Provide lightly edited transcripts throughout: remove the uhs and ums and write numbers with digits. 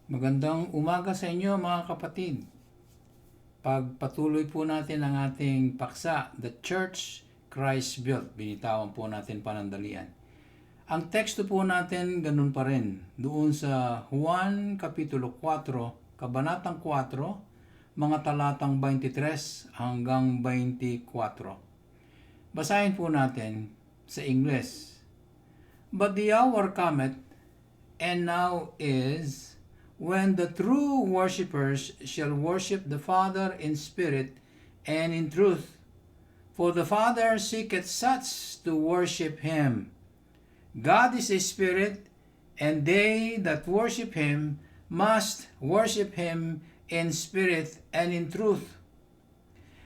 Magandang umaga sa inyo mga kapatid. Pagpatuloy po natin ang ating paksa, The Church Christ Built. Binitawan po natin panandalian. Ang teksto po natin ganun pa rin. Doon sa Juan Kapitulo 4, Kabanatang 4, mga talatang 23 hanggang 24. Basahin po natin sa Ingles. But the hour cometh, and now is, when the true worshippers shall worship the Father in spirit and in truth. For the Father seeketh such to worship him. God is a spirit, and they that worship him must worship him in spirit and in truth.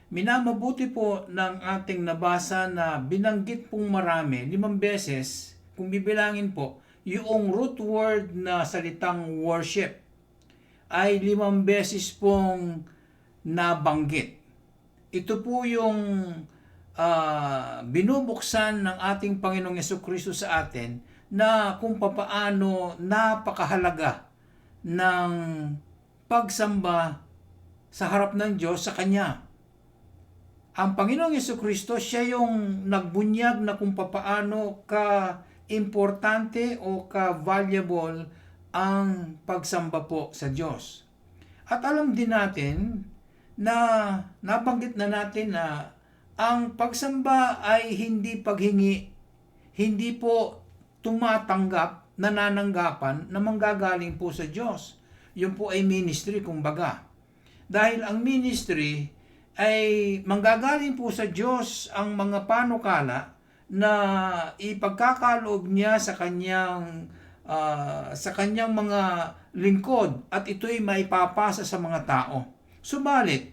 Minamabuti po ng ating nabasa na binanggit pong marami, 5 beses, kung bibilangin po, yung root word na salitang worship ay 5 beses pong nabanggit. Ito po yung binubuksan ng ating Panginoong Jesucristo sa atin na kung papaano napakahalaga ng pagsamba sa harap ng Diyos sa Kanya. Ang Panginoong Jesucristo, siya yung nagbunyag na kung papaano ka-importante o ka-valuable ang pagsamba po sa Diyos. At alam din natin na nabanggit na natin na ang pagsamba ay hindi paghingi, hindi po tumatanggap, nanananggapan na manggagaling po sa Diyos. Yun po ay ministry kumbaga. Dahil ang ministry ay manggagaling po sa Diyos ang mga panukala na ipagkakaloob niya sa kanyang mga lingkod at ito'y maipapasa sa mga tao. Subalit,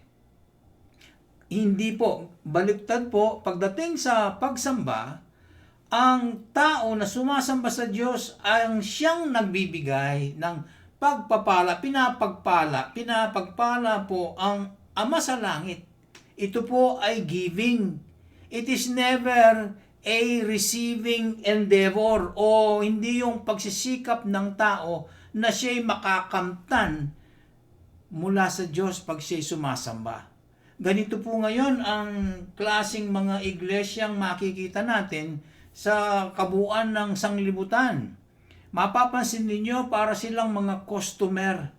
hindi po, baliktad po, pagdating sa pagsamba, ang tao na sumasamba sa Diyos ang siyang nagbibigay ng pagpapala, pinapagpala po ang Ama sa Langit. Ito po ay giving. It is never a receiving endeavor o hindi yung pagsisikap ng tao na siya'y makakamtan mula sa Diyos pag siya'y sumasamba. Ganito po ngayon ang klaseng mga iglesyang makikita natin sa kabuuan ng sanglibutan. Mapapansin ninyo para silang mga customer.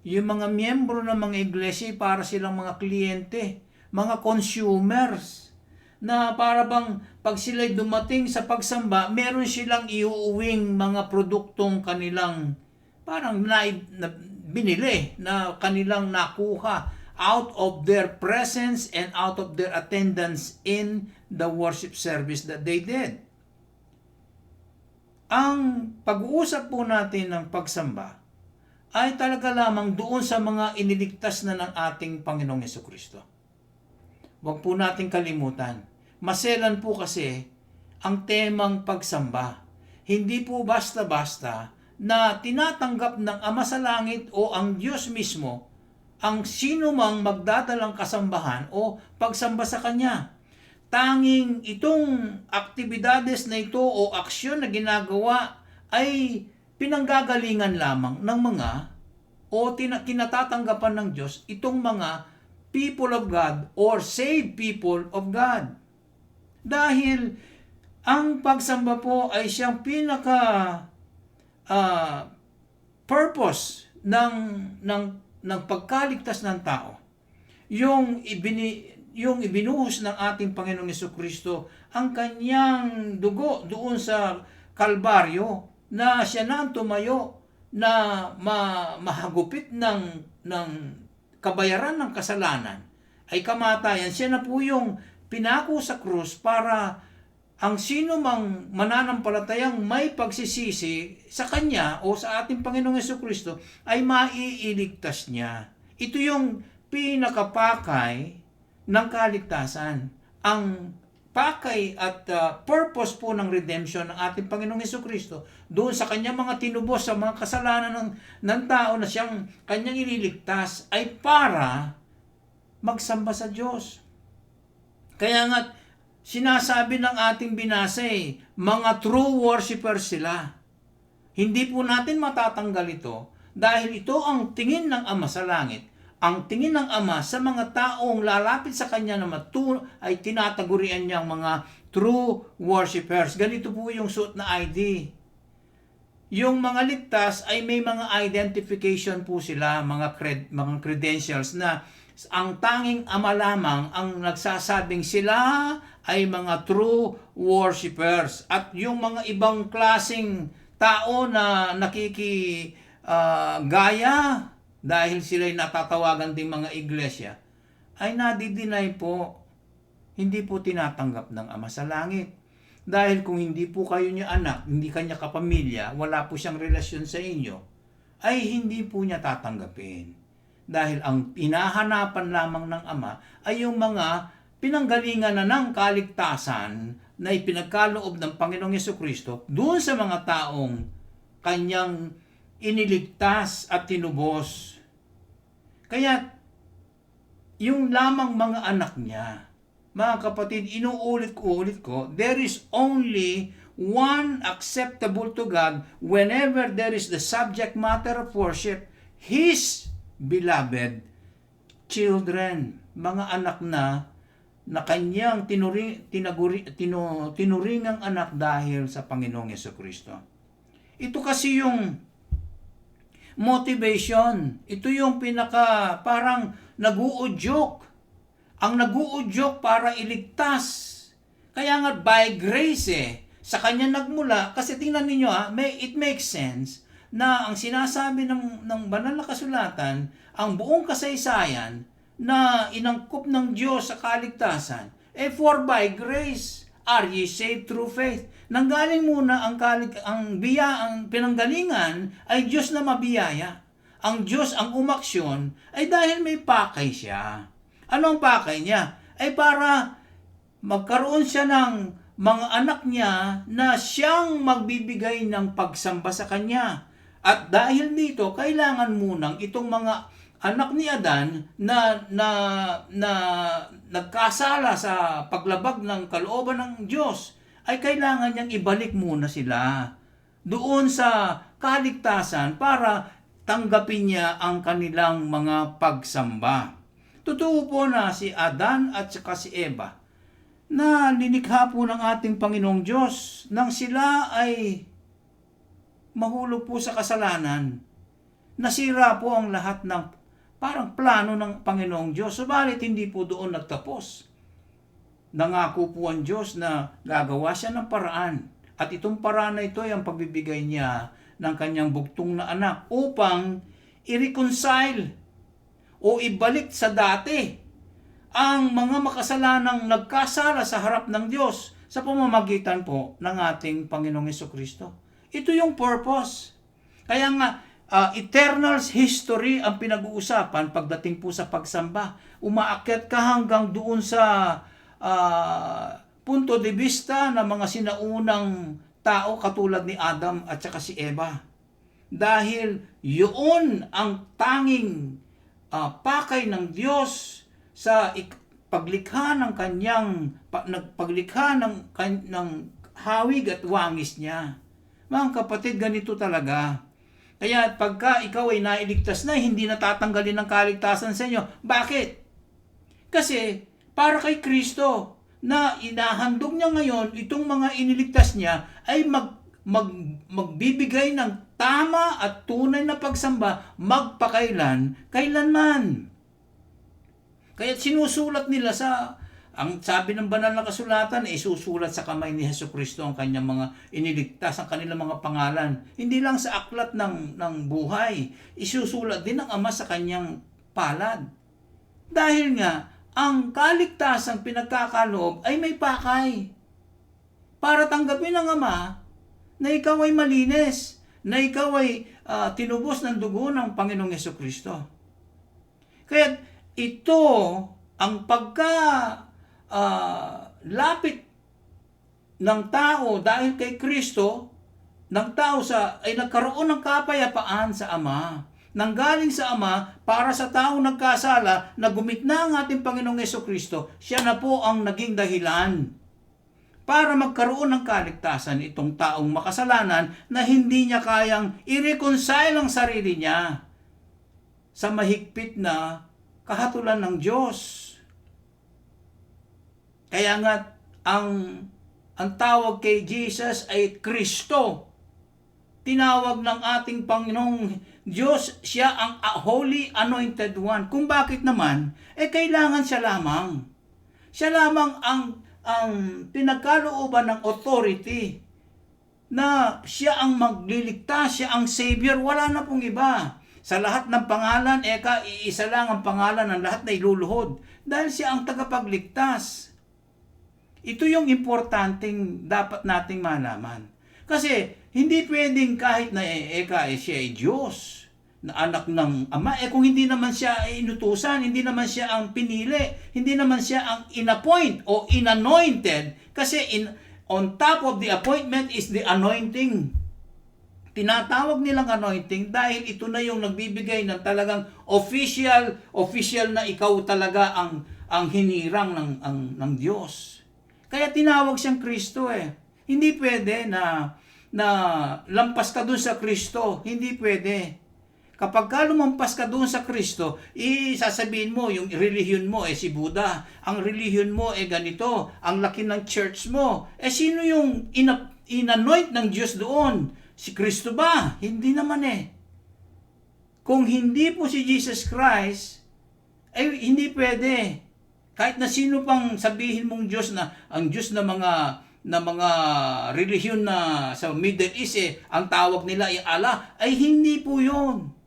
Yung mga miyembro ng mga iglesia para silang mga kliyente, mga consumers na para bang pag sila'y dumating sa pagsamba, meron silang iuuwing mga produktong kanilang parang binili na kanilang nakuha out of their presence and out of their attendance in the worship service that they did. Ang pag-uusap po natin ng pagsamba ay talaga lamang doon sa mga iniligtas na ng ating Panginoong Jesucristo. Huwag po natin kalimutan. Maselan po kasi ang temang pagsamba. Hindi po basta-basta na tinatanggap ng Ama sa Langit o ang Diyos mismo ang sino mang magdadalang kasambahan o pagsamba sa Kanya. Tanging itong aktibidades na ito o aksyon na ginagawa ay pinanggagalingan lamang ng mga o kinatatanggapan ng Diyos itong mga people of God or saved people of God. Dahil ang pagsamba po ay siyang pinaka purpose ng pagkaligtas ng tao. Yung ibinuhos ng ating Panginoong Jesucristo ang kanyang dugo doon sa Kalbaryo na siya na tumayo na mahagupit ng kabayaran ng kasalanan ay kamatayan. Siya na po yung pinako sa krus para ang sino mang mananampalatayang may pagsisisi sa Kanya o sa ating Panginoong Jesucristo ay maiiligtas niya. Ito yung pinakapakay ng kaligtasan. Ang pakay at purpose po ng redemption ng ating Panginoong Jesucristo doon sa Kanyang mga tinubos sa mga kasalanan ng tao na siyang Kanyang ililigtas ay para magsamba sa Diyos. Kaya nga, sinasabi ng ating binasa mga true worshipers sila. Hindi po natin matatanggal ito dahil ito ang tingin ng Ama sa langit. Ang tingin ng Ama sa mga taong lalapit sa Kanya na ay tinatagurian niyang mga true worshipers. Ganito po yung suot na ID. Yung mga ligtas ay may mga identification po sila, mga credentials na ang tanging Ama lamang ang nagsasabing sila ay mga true worshipers. At yung mga ibang klaseng tao na gaya dahil sila'y natatawagan ding mga iglesia, ay nadidinay po, hindi po tinatanggap ng Ama sa langit. Dahil kung hindi po kayo niya anak, hindi kanya kapamilya, wala po siyang relasyon sa inyo, ay hindi po niya tatanggapin. Dahil ang hinahanapan lamang ng Ama ay yung mga pinanggalingan na ng kaligtasan na ipinagkaloob ng Panginoong Jesucristo doon sa mga taong Kanyang iniligtas at tinubos. Kaya, yung lamang mga anak niya, mga kapatid, inuulit ko, there is only one acceptable to God whenever there is the subject matter of worship, His beloved children, mga anak na Kanyang tinuringang anak dahil sa Panginoong Jesucristo. Ito kasi yung motivation. Ito yung parang nag-uudyok. Ang nag-uudyok para iligtas. Kaya nga by grace sa Kanya nagmula. Kasi tingnan ninyo it makes sense na ang sinasabi ng banal na kasulatan, ang buong kasaysayan na inangkop ng Diyos sa kaligtasan, for by grace are ye saved through faith. Nanggaling muna ang pinanggalingan ay Diyos na mabiyaya. Ang Diyos ang umaksyon ay dahil may pakay siya. Ano ang pakay niya? Ay para magkaroon siya ng mga anak niya na siyang magbibigay ng pagsamba sa Kanya. At dahil dito, kailangan munang itong mga anak ni Adan na nagkasala sa paglabag ng kalooban ng Diyos, ay kailangan niyang ibalik muna sila doon sa kaligtasan para tanggapin niya ang kanilang mga pagsamba. Totoo po na si Adan at saka si Eva na linikha po ng ating Panginoong Diyos nang sila ay mahulog po sa kasalanan. Nasira po ang lahat ng parang plano ng Panginoong Diyos. Subalit hindi po doon nagtapos. Nangako po ang Diyos na gagawa siya ng paraan. At itong paraan na ito ay ang pagbibigay niya ng kanyang bugtong na anak upang i-reconcile o ibalik sa dati ang mga makasalanang nagkasala sa harap ng Diyos sa pamamagitan po ng ating Panginoong Jesucristo. Ito yung purpose. Kaya nga, eternal history ang pinag-uusapan pagdating po sa pagsamba. Umaakyat ka hanggang doon sa punto de vista ng mga sinaunang tao katulad ni Adam at saka si Eva. Dahil yun ang tanging pakay ng Diyos sa paglikha ng ng hawig at wangis niya. Mga kapatid, ganito talaga. Kaya pagka ikaw ay nailigtas na, hindi natatanggalin ng kaligtasan sa inyo. Bakit? Kasi para kay Kristo na inahandog niya ngayon, itong mga iniligtas niya ay magbibigay ng tama at tunay na pagsamba kailanman. Kaya sinusulat nila ang sabi ng banal na kasulatan ay isusulat sa kamay ni Jesucristo ang kanyang mga iniligtas, ang kanilang mga pangalan. Hindi lang sa aklat ng buhay, isusulat din ng Ama sa kanyang palad. Dahil nga, ang kaligtasang pinagkakaloob ay may pakay. Para tanggapin ng Ama na ikaw ay malinis, na ikaw ay tinubos ng dugo ng Panginoong Jesucristo. Kaya ito, ang lapit ng tao dahil kay Kristo, ng tao ay nagkaroon ng kapayapaan sa Ama. nanggaling sa Ama para sa taong nagkasala na gumitna ang ating Panginoong Hesukristo, siya na po ang naging dahilan para magkaroon ng kaligtasan itong taong makasalanan na hindi niya kayang i-reconcile ang sarili niya sa mahigpit na kahatulan ng Diyos. Kaya nga, ang tawag kay Jesus ay Kristo. Tinawag ng ating Panginoong Diyos, siya ang Holy Anointed One. Kung bakit naman, kailangan siya lamang. Siya lamang ang pinagkalooban ng authority na siya ang magliligtas, siya ang Savior, wala na pong iba. Sa lahat ng pangalan, iisa lang ang pangalan ng lahat na iluluhod dahil siya ang tagapagligtas. Ito yung importanteng dapat nating malaman. Kasi hindi pwedeng kahit na siya ay Diyos, na anak ng Ama, kung hindi naman siya inutusan, hindi naman siya ang pinili, hindi naman siya ang inappoint o inanointed, kasi on top of the appointment is the anointing. Tinatawag nilang anointing dahil ito na yung nagbibigay ng talagang official na ikaw talaga ang hinirang ng Diyos. Kaya tinawag siyang Kristo Hindi pwede na lampas ka dun sa Kristo. Hindi pwede. Kapag ka lumampas ka doon sa Kristo, sasabihin mo, yung relihiyon mo si Buddha, ang relihiyon mo ganito, ang laki ng church mo. Sino yung inanoint ng Diyos doon? Si Kristo ba? Hindi naman Kung hindi po si Jesus Christ, hindi pwede. Kahit na sino pang sabihin mong Diyos na ang Diyos na mga relihiyon na sa Middle East ang tawag nila ay Allah, hindi po yun.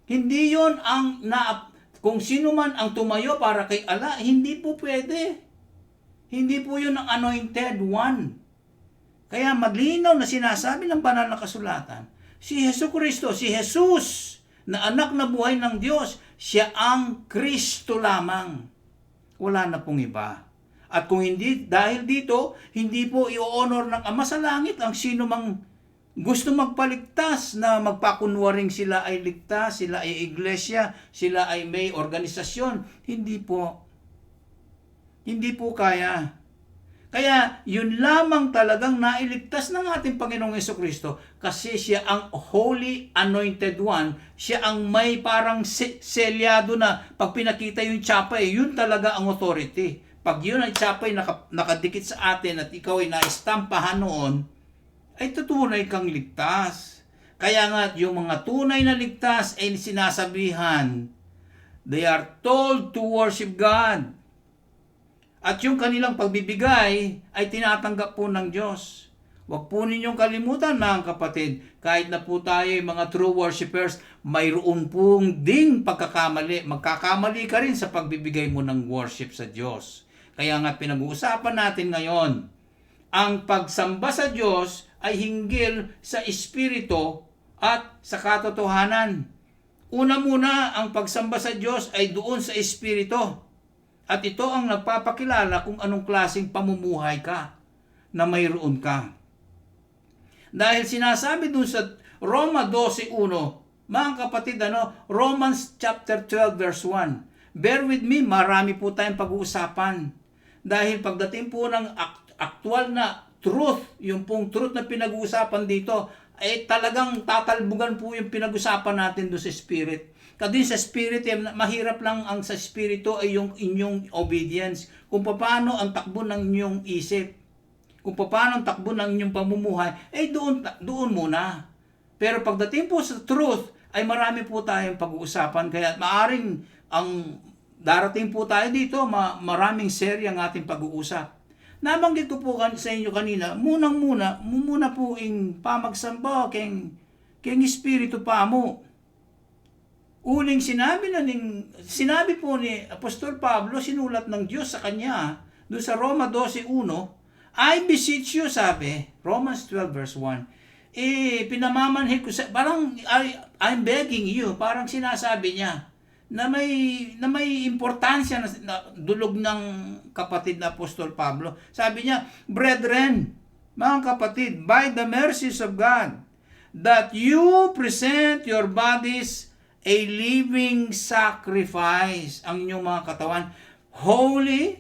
Hindi yun kung sino man ang tumayo para kay Allah, hindi po pwede. Hindi po yun ang anointed one. Kaya malinaw na sinasabi ng banal na kasulatan, si Hesukristo, si Jesus, na anak na buhay ng Diyos, siya ang Kristo lamang. Wala na pong iba. At kung hindi, dahil dito, hindi po i-honor ng Ama sa langit ang sino mang gusto magpaligtas na magpakunwaring sila ay ligtas, sila ay iglesia, sila ay may organisasyon. Hindi po. Hindi po kaya. Kaya yun lamang talagang nailigtas ng ating Panginoong Hesukristo kasi siya ang Holy Anointed One. Siya ang may parang selyado na pag pinakita yung tsapa yun talaga ang authority. Pag yun ay tsapa nakadikit sa atin at ikaw ay naistampahan noon, ay tutunay kang ligtas. Kaya nga yung mga tunay na ligtas ay sinasabihan, they are told to worship God. At yung kanilang pagbibigay ay tinatanggap po ng Diyos. Huwag po ninyong kalimutan mga kapatid, kahit na po tayo mga true worshipers, mayroon pong ding pagkakamali. Magkakamali ka rin sa pagbibigay mo ng worship sa Diyos. Kaya nga pinag-uusapan natin ngayon, ang pagsamba sa Diyos ay hinggil sa espiritu at sa katotohanan. Una muna, ang pagsamba sa Diyos ay doon sa espiritu. At ito ang nagpapakilala kung anong klaseng pamumuhay ka na mayroon ka. Dahil sinasabi doon sa Roma 12:1, mga kapatid, Romans chapter 12 verse 1. Bear with me, marami po tayong pag-uusapan. Dahil pagdating po ng aktual na truth, yung pong truth na pinag-uusapan dito, ay talagang tatalbugan po yung pinag-usapan natin doon sa spirit. Kasi sa spirit, mahirap lang ang sa spirito ay yung inyong obedience. Kung paano ang takbo ng inyong isip. Kung paano ang takbo ng inyong pamumuhay, doon muna. Pero pagdating po sa truth, ay marami po tayong pag-uusapan. Kaya maaring ang darating po tayo dito, maraming serye ang ating pag-uusap. Nabanggit ko po sa inyo kanina, muna po yung pamagsamba, keng espiritu pa mo. Uling sinabi po ni Apostol Pablo, sinulat ng Diyos sa kanya, doon sa Roma 12:1, I beseech you, sabi, Romans 12 verse 1, pinamamanhid ko parang I'm begging you, parang sinasabi niya, na may importansya na dulog ng kapatid na Apostol Pablo. Sabi niya, brethren, mga kapatid, by the mercies of God, that you present your bodies a living sacrifice ang inyong mga katawan, holy,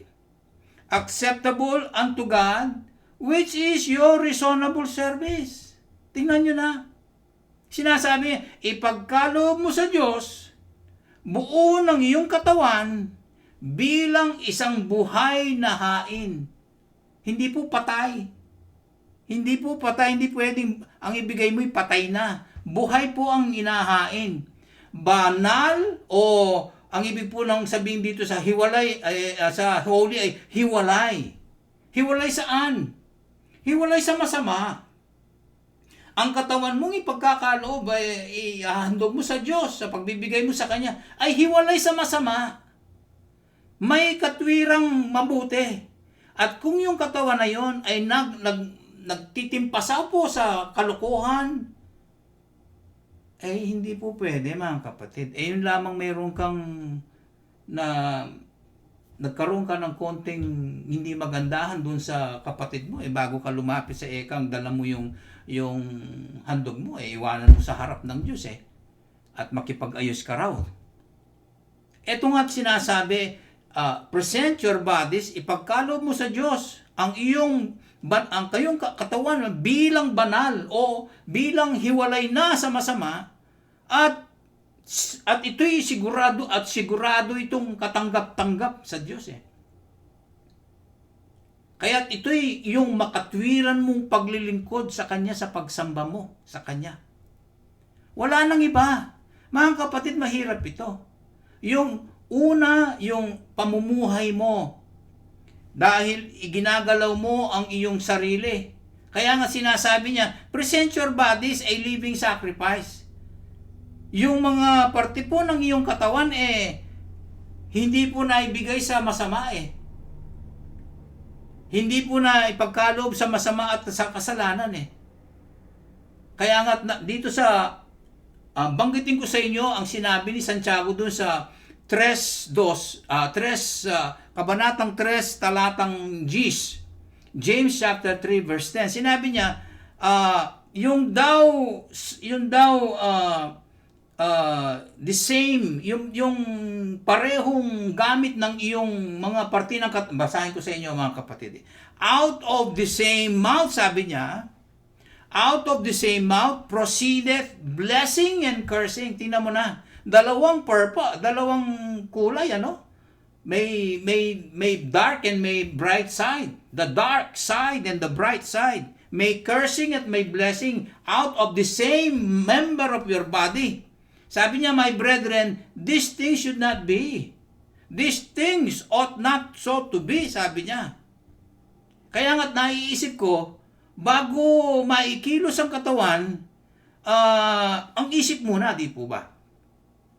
acceptable unto God, which is your reasonable service. Tingnan nyo na. Sinasabi, ipagkaloob mo sa Diyos, buo ng iyong katawan, bilang isang buhay na hain. Hindi po patay. Hindi po patay, hindi pwedeng, ang ibigay mo'y patay na. Buhay po ang inahain. Banal o ang ibig po nang sabihin dito sa hiwalay, sa holy ay hiwalay. Hiwalay saan? Hiwalay sa masama. Ang katawan mong ipagkakaloob ay ihahandog mo sa Diyos, sa pagbibigay mo sa Kanya, ay hiwalay sa masama. May katwirang mabuti. At kung yung katawan na yon ay nagtitimpasa po sa kalokohan, hindi po pwede mga kapatid. Yun lamang mayroon kang nagkaroon ka ng konting hindi magandahan dun sa kapatid mo, bago ka lumapit sa ekang, dala mo yung handog mo, iwanan mo sa harap ng Diyos at makipag-ayos ka raw. Ito nga't sinasabi, present your bodies, ipagkaloob mo sa Diyos ang kayong katawan bilang banal o bilang hiwalay na sa masama, at ito'y sigurado itong katanggap-tanggap sa Diyos Kaya ito'y yung makatwiran mong paglilingkod sa Kanya, sa pagsamba mo sa Kanya. Wala nang iba. Mga kapatid, mahirap ito. Yung una, yung pamumuhay mo. Dahil iginagalaw mo ang iyong sarili. Kaya nga sinasabi niya, present your bodies a living sacrifice. Yung mga parte po ng iyong katawan, hindi po naibigay sa masama Hindi po na ipagkaloob sa masama at sa kasalanan Kaya nga dito sa banggitin ko sa inyo ang sinabi ni Santiago doon sa kabanatang 3 talatang Gs, James chapter 3 verse 10. Sinabi niya, yung the same, yung parehong gamit ng iyong mga parte ng basahin ko sa inyo mga kapatid. Out of the same mouth, sabi niya, out of the same mouth proceedeth blessing and cursing. Tingnan mo na, dalawang kulay, May dark and may bright side. The dark side and the bright side. May cursing at may blessing out of the same member of your body. Sabi niya, my brethren, these things should not be. These things ought not so to be, sabi niya. Kaya nga't naiisip ko, bago maikilos ang katawan, ang isip muna, di po ba?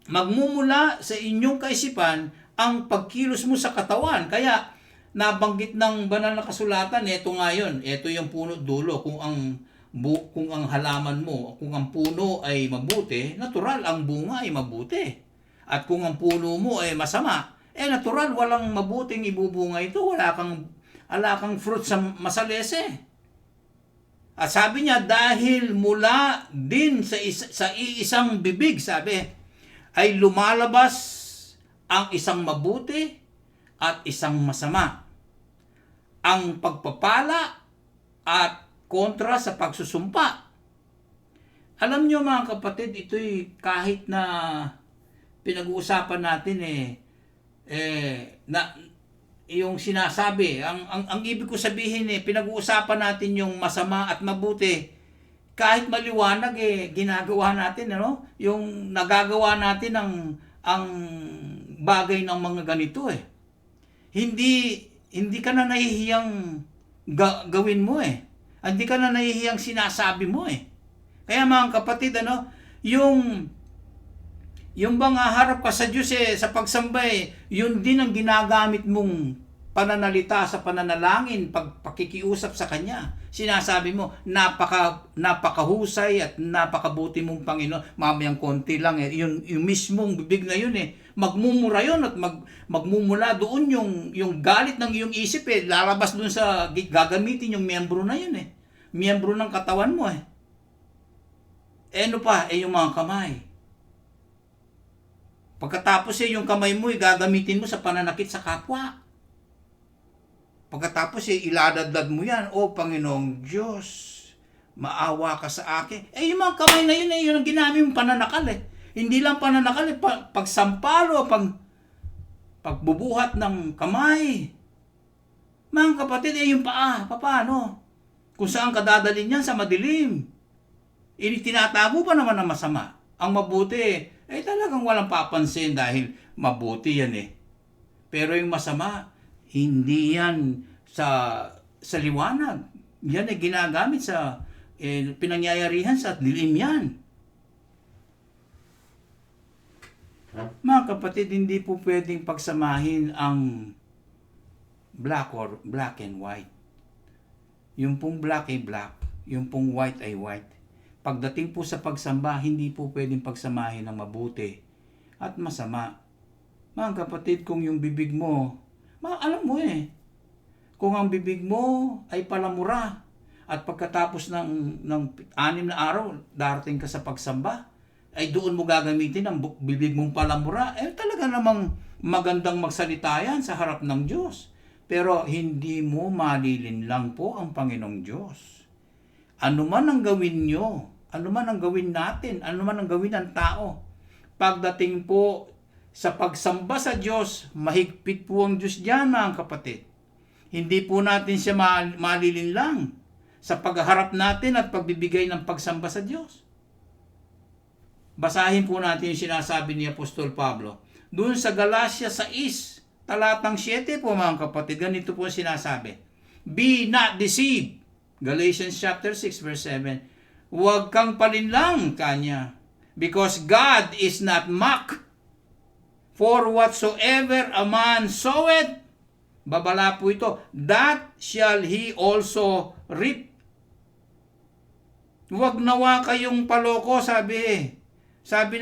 Magmumula sa inyong kaisipan ang pagkilos mo sa katawan. Kaya nabanggit ng banal na kasulatan, ito nga yun, ito yung puno dulo, kung ang halaman mo, kung ang puno ay mabuti, natural ang bunga ay mabuti. At kung ang puno mo ay masama, natural walang mabuting ibubunga ito, wala kang fruit sa masalese. At sabi niya, dahil mula din sa iisang bibig, sabi, ay lumalabas ang isang mabuti at isang masama. Ang pagpapala at kontra sa pagsusumpa. Alam nyo mga kapatid, ito'y kahit na pinag-uusapan natin na yung sinasabi, ang ibig ko sabihin pinag-uusapan natin yung masama at mabuti, kahit maliwanag ginagawa natin, yung nagagawa natin ang bagay ng mga ganito Hindi ka na nahihiyang gawin mo Hindi ka na nahihiyang sinasabi mo Kaya mga kapatid, yung bang harap ka sa Diyos sa pagsamba yun din ang ginagamit mong pananalita sa pananalangin, pakikiusap sa Kanya. Sinasabi mo, napakahusay at napakabuti mong Panginoon. Mamayang konti lang yung mismong bibig na yun magmumura yun at magmumula doon yung galit ng iyong isip lalabas doon sa gagamitin yung miyembro na yun miyembro ng katawan mo ano pa yung mga kamay. Pagkatapos yung kamay mo, gagamitin mo sa pananakit sa kapwa. Pagkatapos iladadlad mo yan, O Panginoong Diyos, maawa ka sa akin. Yung mga kamay na yun, yun ang ginamit mong pananakal Hindi lang pananakal pagsampalo, pagbubuhat ng kamay. Mga kapatid, yung paa, paano? Kung saan ka dadalhin yan sa madilim. Tinatago pa naman ng masama. Ang mabuti, talagang walang papansin dahil mabuti yan Pero yung masama, hindi yan sa liwanag. Yan ginagamit sa pinangyayarihan sa dilim yan. Mga kapatid, hindi po pwedeng pagsamahin ang black and white. Yung pong black ay black, yung pong white ay white. Pagdating po sa pagsamba, hindi po pwedeng pagsamahin ng mabuti at masama. Mga kapatid, kung yung bibig mo, alam mo kung ang bibig mo ay palamura at pagkatapos ng 6 na araw, darating ka sa pagsamba, ay doon mo gagamitin ang bibig mong palamura, talaga namang magandang magsalita yan sa harap ng Diyos. Pero hindi mo malilinlang po ang Panginoong Diyos. Ano man ang gawin nyo, ano man ang gawin natin, ano man ang gawin ng tao, pagdating po sa pagsamba sa Diyos, mahigpit po ang Diyos diyan, mga kapatid. Hindi po natin siya malilinlang sa pagharap natin at pagbibigay ng pagsamba sa Diyos. Basahin po natin yung sinasabi ni Apostol Pablo. Doon sa Galatia 6, talatang 7 po, mga kapatid, ganito po sinasabi. Be not deceived. Galatians chapter 6 verse 7. Huwag kang palinlang kanya, because God is not mocked. For whatsoever a man soweth, babala po ito, that shall he also reap. Huwag nawa kayong paloko, sabi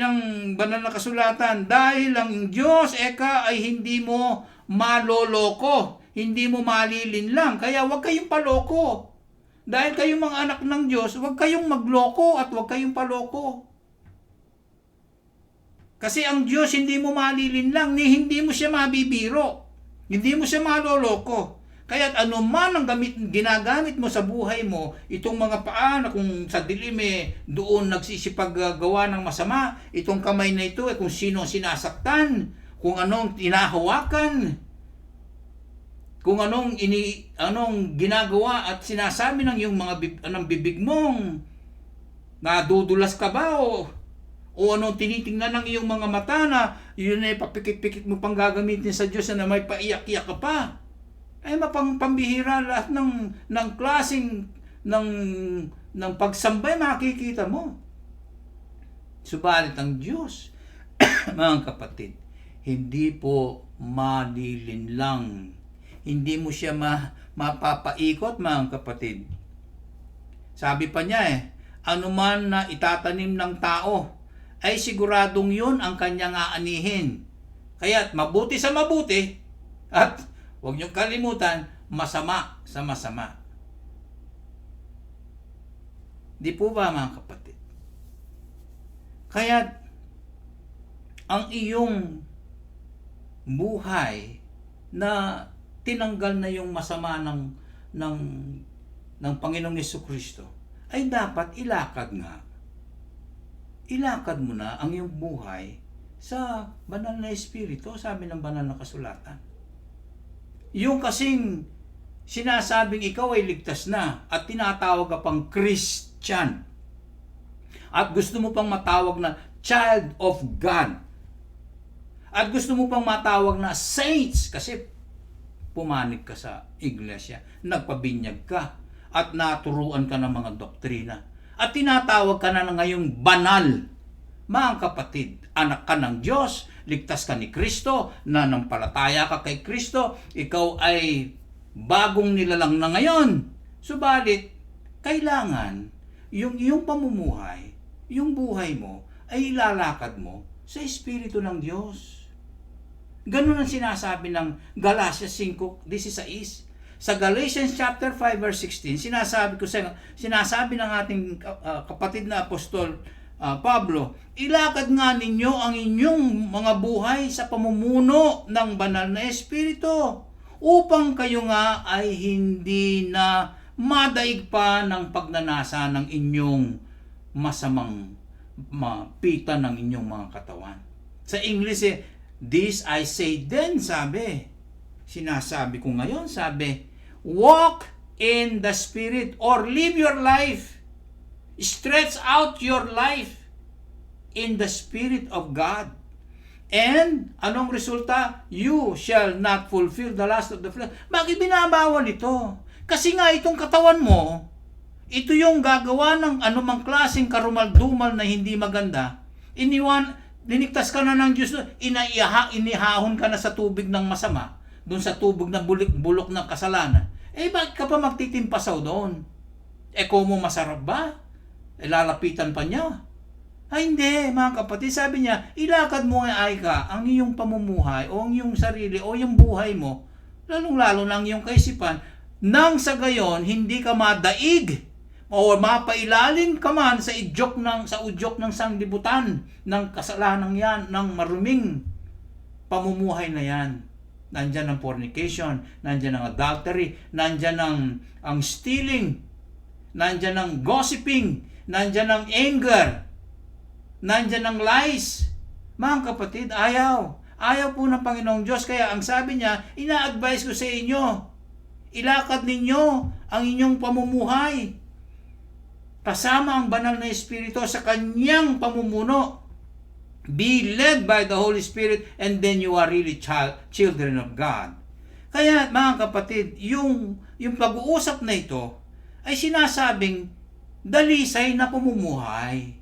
ng banal na kasulatan, dahil ang Diyos ay hindi mo maloloko, hindi mo malilinlang, kaya huwag kayong paloko. Dahil kayong mga anak ng Diyos, huwag kayong magloko at huwag kayong paloko. Kasi ang Diyos hindi mo malilinlang, hindi mo siya mabibiro, hindi mo siya maloloko. Kaya anuman ang ginagamit mo sa buhay mo, itong mga paa na kung sa dilim doon nagsisipaggawa ng masama, itong kamay na ito kung sino sinasaktan, kung anong tinahawakan, kung anong ginagawa at sinasabi ng yung ng bibig mong nadudulas ka ba o anong tinitingnan ng iyong mga mata na yun papikit-pikit mo pang gagamitin sa Diyos na may paiyak-iyak ka pa. Pambihira lahat ng klaseng ng pagsambay makikita mo. Subalit ang Diyos, mga kapatid, hindi po malilinlang. Hindi mo siya mapapaikot, mga kapatid. Sabi pa niya anuman na itatanim ng tao, ay siguradong yun ang kanyang aanihin. Kaya't mabuti sa mabuti at huwag niyong kalimutan, masama sa masama. Di po ba, mga kapatid? Kaya't ang iyong buhay na tinanggal na yung masama ng Panginoong Jesucristo ay dapat ilakad nga. Ilakad mo na ang iyong buhay sa banal na Espiritu, sabi ng banal na kasulatan. Yung kasing sinasabing ikaw ay ligtas na at tinatawag ka pang Christian at gusto mo pang matawag na child of God at gusto mo pang matawag na saints kasi pumanig ka sa iglesia, nagpabinyag ka at naturuan ka ng mga doktrina at tinatawag ka na ngayong banal. Mga kapatid, anak ka ng Diyos, ligtas ka ni Kristo, nanampalataya ka kay Kristo, ikaw ay bagong nilalang na ngayon. Subalit, kailangan yung iyong pamumuhay, yung buhay mo, ay ilalakad mo sa Espiritu ng Diyos. Ganun ang sinasabi ng Galatia 5:16. Sa Galatians chapter 5 verse 16, sinasabi ng ating kapatid na apostol Pablo, ilakad nga ninyo ang inyong mga buhay sa pamumuno ng banal na Espiritu upang kayo nga ay hindi na madaig pa ng pagnanasa ng inyong masamang mapita ng inyong mga katawan. Sa English this I say then, sabi. Sinasabi ko ngayon, sabi, walk in the Spirit or live your life. Stretch out your life in the Spirit of God. And, anong resulta? You shall not fulfill the lust of the flesh. Bakit binabawal ito? Kasi nga itong katawan mo, ito yung gagawa ng anumang klaseng karumal-dumal na hindi maganda. Diniktas ka na ng Diyos, inihahon ka na sa tubig ng masama, doon sa tubig ng bulok ng kasalanan. Bakit ka pa magtitimpasaw doon? Kung mo masarap ba? Lalapitan pa niya. Hindi, mga kapatid. Sabi niya, ilakad mo ay ang iyong pamumuhay o ang iyong sarili o yung buhay mo, lalong-lalo ng iyong kaisipan, nang sa gayon, hindi ka madaig o mapailalim ka man sa udyok ng sanglibutan ng kasalanan yan, ng maruming pamumuhay na yan. Nandyan ang fornication, nandyan ang adultery, nandyan ang stealing, nandyan ang gossiping, nandyan ang anger, nandyan ang lies. Mga kapatid, ayaw. Ayaw po ng Panginoong Diyos. Kaya ang sabi niya, ina-advise ko sa inyo, ilakad ninyo ang inyong pamumuhay kasama ang banal na Espiritu sa kanyang pamumuno. Be led by the Holy Spirit and then you are really children of God. Kaya mga kapatid, yung pag-uusap na ito ay sinasabing dalisay na pamumuhay.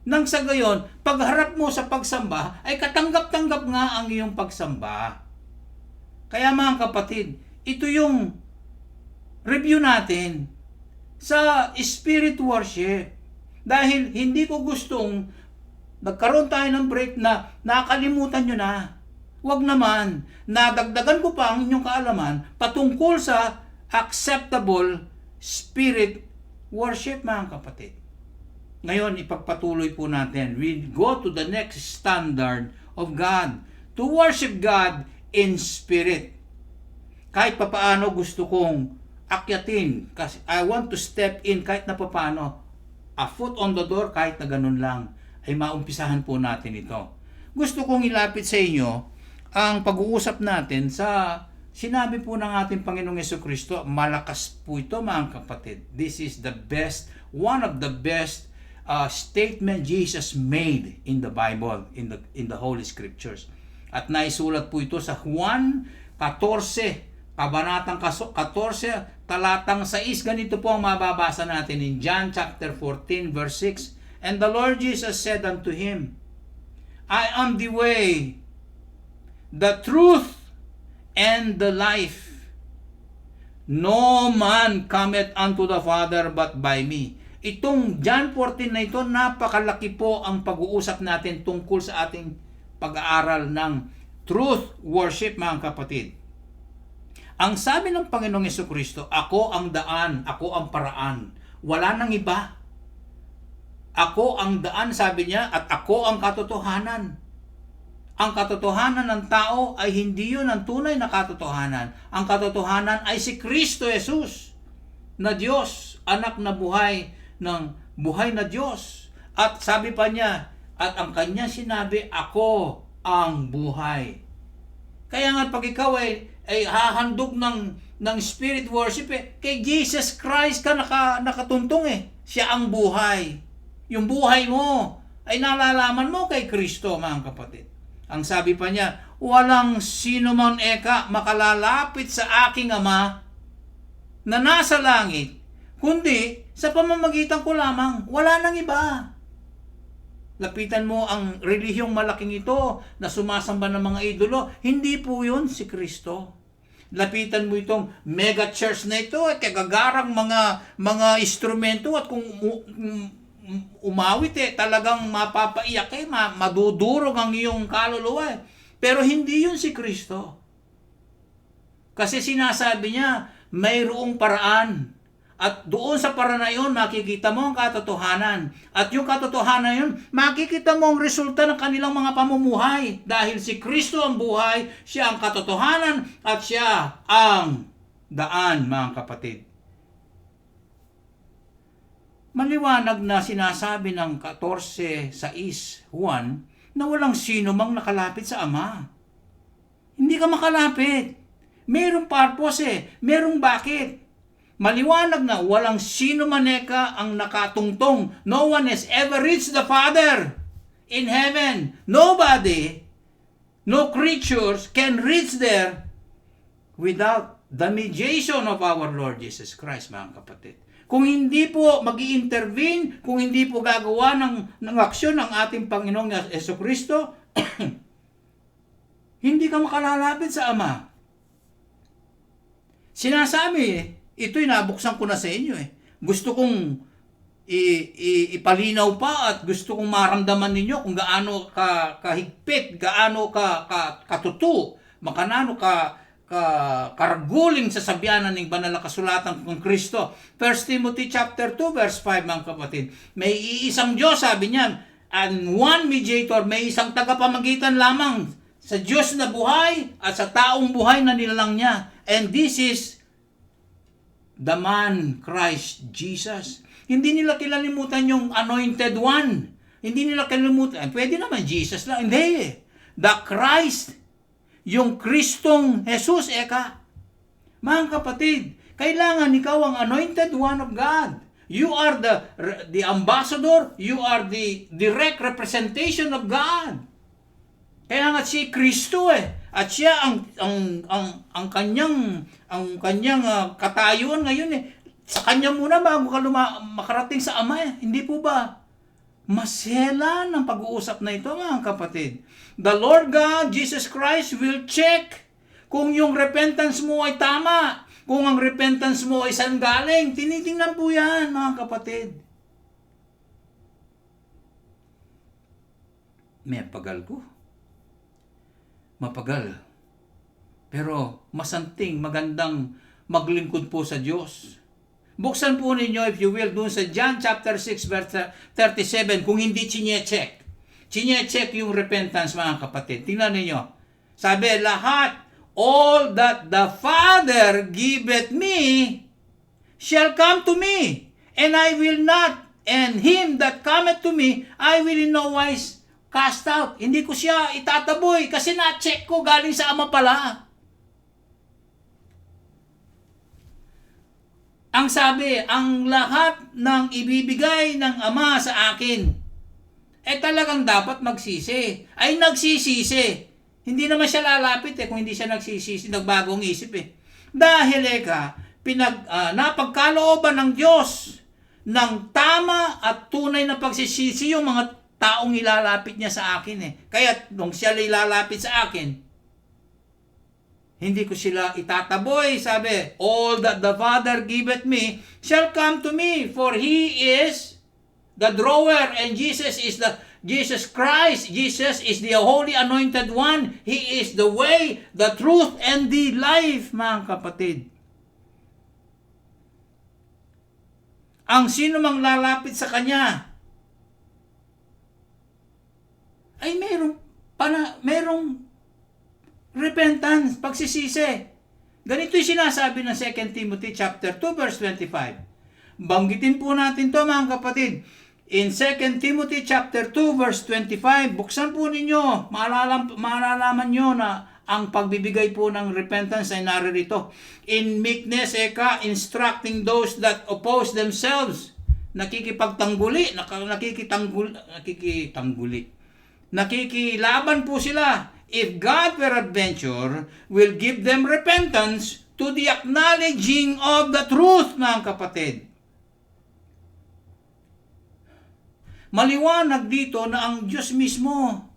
Nang sa gayon, pagharap mo sa pagsamba, ay katanggap-tanggap nga ang iyong pagsamba. Kaya mga kapatid, ito yung review natin sa spirit worship. Dahil hindi ko gustong nagkaroon tayo ng break na nakalimutan nyo na. Huwag naman, nadagdagan ko pa ang inyong kaalaman patungkol sa acceptable spirit worship, mga kapatid. Ngayon, ipagpatuloy po natin. We go to the next standard of God. To worship God in spirit. Kahit papaano gusto kong akyatin. Kasi I want to step in kahit na papaano. A foot on the door, kahit na ganun lang. Ay maumpisahan po natin ito. Gusto kong ilapit sa inyo ang pag-uusap natin sa sinabi po ng ating Panginoong Jesucristo. Malakas po ito, mga kapatid. This is the best, one of the best statement Jesus made in the Bible, in the Holy Scriptures. At naisulat po ito sa Juan 14, kabanatang 14, talatang 6. Ganito po ang mababasa natin in John chapter 14, verse 6. And the Lord Jesus said unto him, I am the way, the truth, and the life. No man cometh unto the Father but by me. Itong John 14 na ito, napakalaki po ang pag-uusap natin tungkol sa ating pag-aaral ng truth worship, mga kapatid. Ang sabi ng Panginoong Jesucristo, ako ang daan, ako ang paraan. Wala nang iba. Ako ang daan, sabi niya, at ako ang katotohanan. Ang katotohanan ng tao ay hindi yun ang tunay na katotohanan. Ang katotohanan ay si Kristo Jesus na Diyos, anak na buhay ng buhay na Diyos. At sabi pa niya, at ang kanya sinabi, ako ang buhay. Kaya nga pag ikaw ay hahandog ng spirit worship, kay Jesus Christ ka nakatuntong Siya ang buhay. Yung buhay mo ay nalalaman mo kay Kristo, mga kapatid. Ang sabi pa niya, walang sino man makalalapit sa aking Ama na nasa langit, kundi sa pamamagitan ko lamang. Wala nang iba. Lapitan mo ang relihiyong malaking ito na sumasamba ng mga idolo. Hindi po yun si Kristo. Lapitan mo itong mega church na ito at kagagarang mga instrumento at kung umawit talagang mapapaiyak madudurog ang iyong kaluluwa. Pero hindi yun si Kristo. Kasi sinasabi niya, mayroong paraan. At doon sa paraan na yun, makikita mo ang katotohanan. At yung katotohanan yun, makikita mo ang resulta ng kanilang mga pamumuhay. Dahil si Kristo ang buhay, siya ang katotohanan, at siya ang daan, mga kapatid. Maliwanag na sinasabi ng 14:6 Juan na walang sino mang nakalapit sa Ama. Hindi ka makalapit. Merong purpose merong bakit. Maliwanag na walang sino maneka ang nakatungtong. No one has ever reached the Father in heaven. Nobody, no creatures can reach there without the mediation of our Lord Jesus Christ, mga kapatid. Kung hindi po mag-i-intervene, kung hindi po gagawa ng aksyon ng ating Panginoong Jesucristo, hindi ka makalalapit sa Ama. Sinasabi, ito'y nabuksan ko na sa inyo Gusto kong ipalinaw pa at gusto kong maramdaman ninyo kung gaano kahigpit, gaano katuto, makanano karaguling sa sabianan ng banal na kasulatan ng Kristo. 1 Timothy chapter 2 verse 5, mga kapatid. May iisang Diyos, sabi niya, and one mediator, may isang tagapamagitan lamang sa Diyos na buhay at sa taong buhay na nilalang niya. And this is the man, Christ Jesus. Hindi nila kilalimutan yung anointed one. Hindi nila kalimutan. Pwede naman Jesus lang. Hindi. The Christ. Yung Kristong Jesus, Mga kapatid, kailangan ikaw ang anointed one of God. You are the ambassador. You are the direct representation of God. Kaya nga si Kristo at siya ang kanyang katayuan ngayon sa kanya muna bago ka makarating sa Ama Hindi po ba? Masela ng pag-uusap na ito, mga kapatid. The Lord God, Jesus Christ, will check kung yung repentance mo ay tama. Kung ang repentance mo ay saan galing. Tinitingnan po yan, mga kapatid. May pagal ko. Mapagal. Pero masanting, magandang maglingkod po sa Diyos. Buksan po ninyo, if you will, doon sa John chapter 6, verse 37, kung hindi chinecheck. Chinecheck yung repentance, mga kapatid. Tingnan ninyo. Sabi, lahat, all that the Father giveth me shall come to me, and I will not, and him that cometh to me, I will in no wise cast out. Hindi ko siya itataboy kasi na-check ko galing sa Ama pala. Ang sabi, ang lahat ng ibibigay ng Ama sa akin, talagang dapat magsisi. Ay nagsisisi. Hindi naman siya lalapit kung hindi siya nagsisisi, nagbagong isip Dahil napagkalooban ng Diyos ng tama at tunay na pagsisisi yung mga taong ilalapit niya sa akin Kaya nung siya ilalapit sa akin, hindi ko sila itataboy. Sabi, all that the Father giveth me shall come to me, for He is the drawer, and Jesus Christ. Jesus is the Holy Anointed One. He is the way, the truth, and the life, mga kapatid. Ang sino mang lalapit sa Kanya ay merong repentance, pagsisisi. Ganito yung sinasabi ng 2 Timothy chapter 2 verse 25. Banggitin po natin to, mga kapatid. In 2 Timothy chapter 2 verse 25, buksan po ninyo, malalaman nyo na ang pagbibigay po ng repentance ay naririto. In meekness, instructing those that oppose themselves. Nakikilaban po sila. If God peradventure will give them repentance to the acknowledging of the truth, mga kapatid. Maliwanag dito na ang Diyos mismo,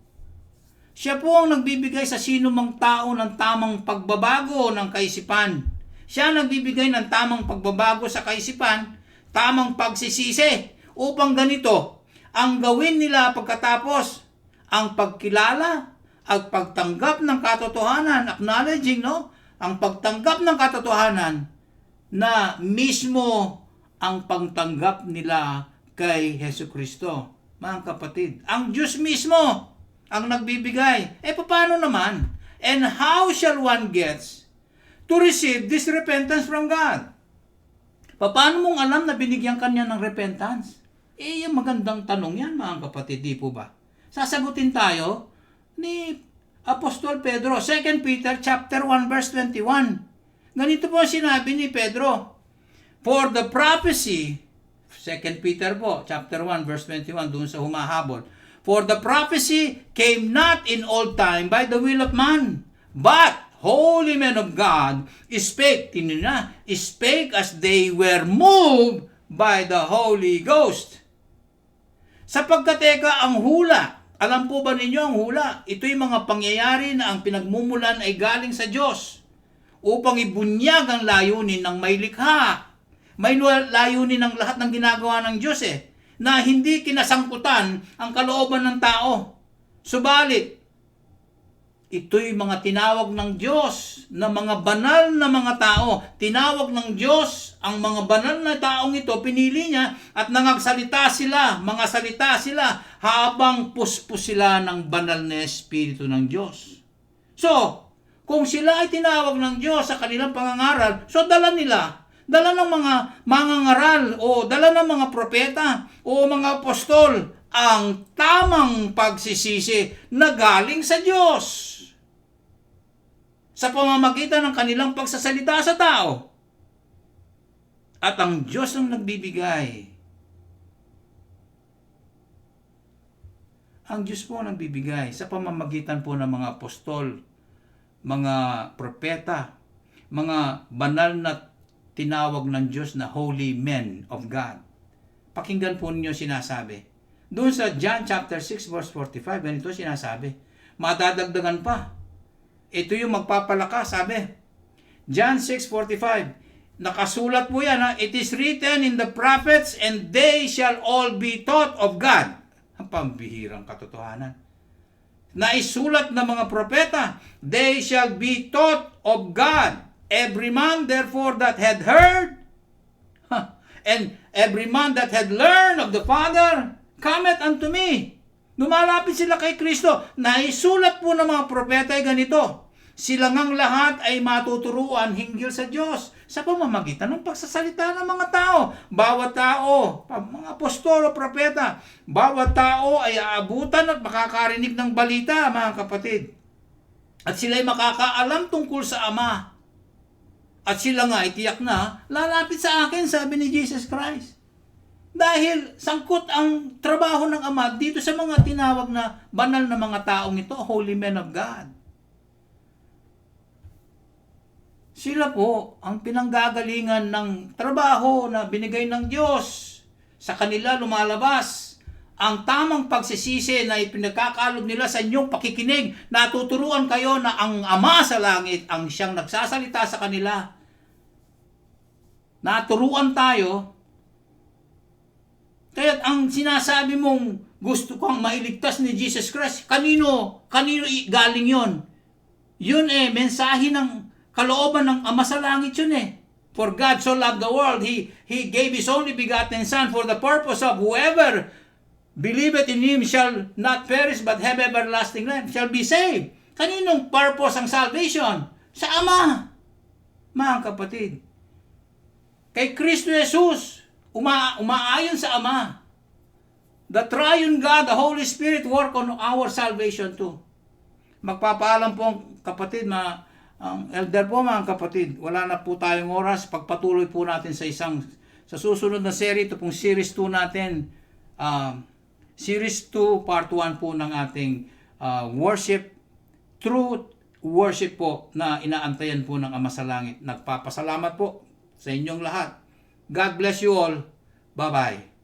siya po ang nagbibigay sa sino mang tao ng tamang pagbabago ng kaisipan. Siya nagbibigay ng tamang pagbabago sa kaisipan, tamang pagsisisi, upang ganito, ang gawin nila pagkatapos, ang pagkilala, ang pagtanggap ng katotohanan, acknowledging, ang pagtanggap ng katotohanan na mismo ang pagtanggap nila kay Hesus Kristo. Mga kapatid, ang Diyos mismo ang nagbibigay. Paano naman? And how shall one get to receive this repentance from God? Paano mong alam na binigyan kanya ng repentance? Yung magandang tanong yan, mga kapatid, di po ba? Sasagutin tayo ni Apostol Pedro, 2 Peter chapter 1 verse 21. Ganito po sinabi ni Pedro, for the prophecy, 2 Peter po, chapter 1 verse 21, doon sa humahabol, for the prophecy came not in old time by the will of man, but holy men of God spake, spake as they were moved by the Holy Ghost. Sapagkat ang hula, alam po ba ninyo ang hula? Ito'y mga pangyayari na ang pinagmumulan ay galing sa Diyos upang ibunyag ang layunin ng may likha. May layunin ng lahat ng ginagawa ng Diyos na hindi kinasangkutan ang kalooban ng tao. Subalit, ito'y mga tinawag ng Diyos na mga banal na mga tao. Tinawag ng Diyos ang mga banal na taong ito, pinili niya at nangagsalita sila, mga salita sila habang puspos sila ng banal na Espiritu ng Diyos. So, kung sila ay tinawag ng Diyos sa kanilang pangangaral, so dala ng mga mangangaral o dala ng mga propeta o mga apostol ang tamang pagsisisi na galing sa Diyos sa pamamagitan ng kanilang pagsasalita sa tao. At ang Diyos ang nagbibigay. Ang Diyos po ang nagbibigay sa pamamagitan po ng mga apostol, mga propeta, mga banal na tinawag ng Diyos na holy men of God. Pakinggan po ninyo sinasabi. Doon sa John chapter 6 verse 45, ganito sinasabi. Madadagdagan pa. Ito yung magpapalakas, sabi. John 6:45. Nakasulat po yan, it is written in the prophets and they shall all be taught of God. Ang pambihirang katotohanan. Naisulat ng mga propeta, they shall be taught of God. Every man therefore that had heard, and every man that had learned of the Father, cometh unto me. Lumalapit sila kay Kristo. Naisulat po ng mga propeta ay ganito. Sila ngang lahat ay matuturuan hinggil sa Diyos sa pamamagitan ng pagsasalita ng mga tao. Bawat tao, mga apostol o propeta, bawat tao ay aabutan at makakarinig ng balita, mga kapatid. At sila ay makakaalam tungkol sa Ama. At sila nga ay tiyak na lalapit sa akin, sabi ni Jesus Christ. Dahil sangkot ang trabaho ng Ama dito sa mga tinawag na banal na mga taong ito, holy men of God. Sila po ang pinanggagalingan ng trabaho na binigay ng Diyos. Sa kanila lumalabas ang tamang pagsisisi na ipinagkakalob nila sa inyong pakikinig. Natuturuan kayo na ang Ama sa langit ang siyang nagsasalita sa kanila. Naturuan tayo. Kaya ang sinasabi mong gusto kong mailigtas ni Jesus Christ, kanino galing yon? Yun mensahe ng kalooban ng Ama sa langit yun For God so loved the world, He gave His only begotten Son for the purpose of whoever believeth in Him shall not perish but have everlasting life, shall be saved. Kaninong purpose ang salvation? Sa Ama. Mga kapatid. Kay Kristo Jesus, umaayon sa Ama. The triune God, the Holy Spirit work on our salvation too. Magpapaalam po ang kapatid, ang elder po, mga kapatid, wala na po tayong oras. Pagpatuloy po natin sa susunod na series, ito pong series 2 natin, series 2, part 1 po ng ating worship, truth worship po na inaantayan po ng Ama sa Langit. Nagpapasalamat po sa inyong lahat. God bless you all. Bye-bye.